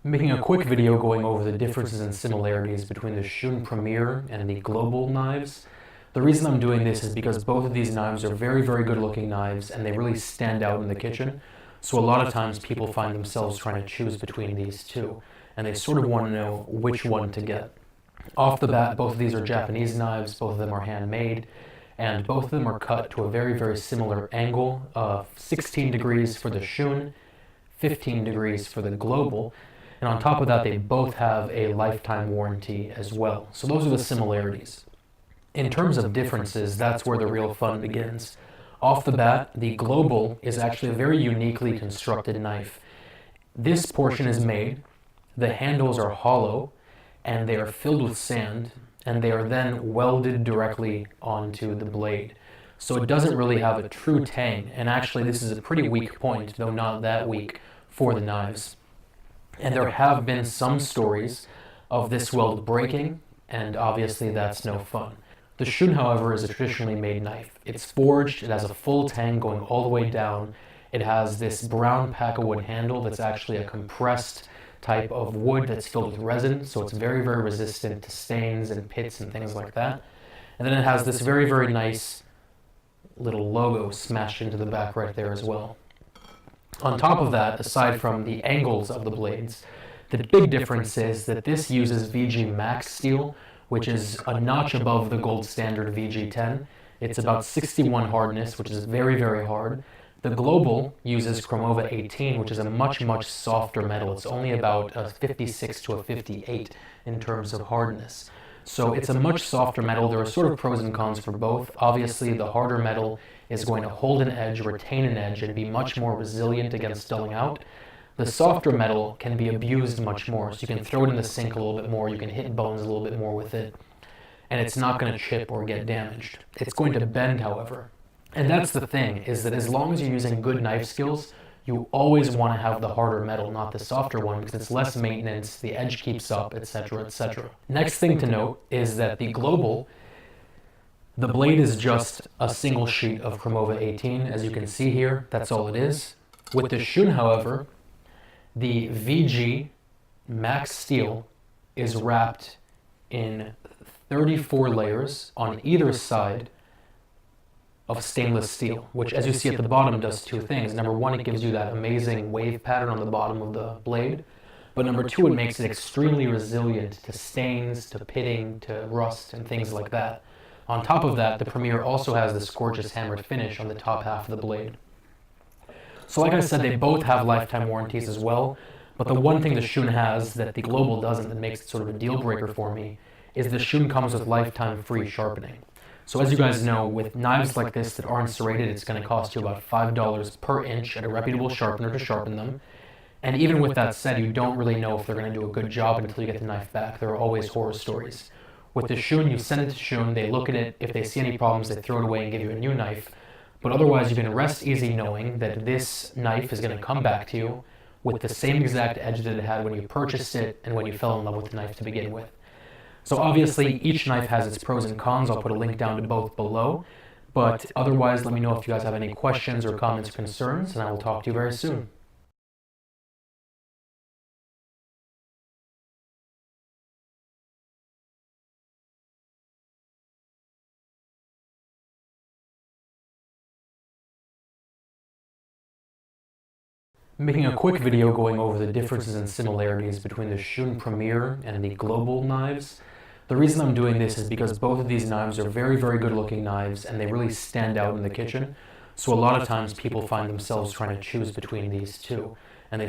Making a quick video going over the differences and similarities between the Shun Premier and the Global knives. The reason I'm doing this is because both of these knives are very, very good looking knives and they really stand out in the kitchen. So a lot of times people find themselves trying to choose between these two and they sort of want to know which one to get. Off the bat, both of these are Japanese knives, both of them are handmade, and both of them are cut to a very, very similar angle of 16 degrees for the Shun, 15 degrees for the Global. And on top of that, they both have a lifetime warranty as well. So those are the similarities. In terms of differences, that's where the real fun begins. Off the bat, the Global is actually a very uniquely constructed knife. This portion is made, the handles are hollow, and they are filled with sand, and they are then welded directly onto the blade. So it doesn't really have a true tang, and actually this is a pretty weak point, though not that weak, for the knives. And there have been some stories of this weld breaking, and obviously that's no fun. The Shun, however, is a traditionally made knife. It's forged, it has a full tang going all the way down. It has this brown pack of wood handle that's actually a compressed type of wood that's filled with resin, so it's very, very resistant to stains and pits and things like that. And then it has this very, very nice little logo smashed into the back right there as well. On top of that, aside from the angles of the blades, the big difference is that this uses VG Max steel, which is a notch above the gold standard VG10. It's about 61 hardness, which is very, very hard. The Global uses Chromova 18, which is a much, much softer metal. It's only about a 56 to a 58 in terms of hardness. So it's a much softer metal. There are sort of pros and cons for both. Obviously, the harder metal is going to hold an edge, retain an edge, and be much more resilient against dulling out. The softer metal can be abused much more, so you can throw it in the sink a little bit more, you can hit bones a little bit more with it, and it's not going to chip or get damaged. It's going to bend, however. And that's the thing, is that as long as you're using good knife skills, you always want to have the harder metal, not the softer one, because it's less maintenance, the edge keeps up, etc., etc. Next thing to note is that the Global, the blade is just a single sheet of Chromova 18, as you can see here, that's all it is. With the Shun, however, the VG Max steel is wrapped in 34 layers on either side of stainless steel, which, as you see at the bottom, does two things. Number one, it gives you that amazing wave pattern on the bottom of the blade, but number two, it makes it extremely resilient to stains, to pitting, to rust, and things like that. On top of that, the Premier also has this gorgeous hammered finish on the top half of the blade. So like I said, they both have lifetime warranties as well, but the one thing the Shun has that the Global doesn't, that makes it sort of a deal breaker for me, is the Shun comes with lifetime free sharpening. So as you guys know, with knives like this that aren't serrated, it's going to cost you about $5 per inch at a reputable sharpener to sharpen them. And even with that said, you don't really know if they're going to do a good job until you get the knife back. There are always horror stories. With the Shun, you send it to Shun, they look at it, if they see any problems, they throw it away and give you a new knife. But otherwise, you can rest easy knowing that this knife is going to come back to you with the same exact edge that it had when you purchased it and when you fell in love with the knife to begin with. So obviously, each knife has its pros and cons. I'll put a link down to both below. But otherwise, let me know if you guys have any questions or comments or concerns, and I will talk to you very soon. Making a quick video going over the differences and similarities between the Shun Premier and the Global knives. The reason I'm doing this is because both of these knives are very, very good looking knives and they really stand out in the kitchen. So a lot of times people find themselves trying to choose between these two, and they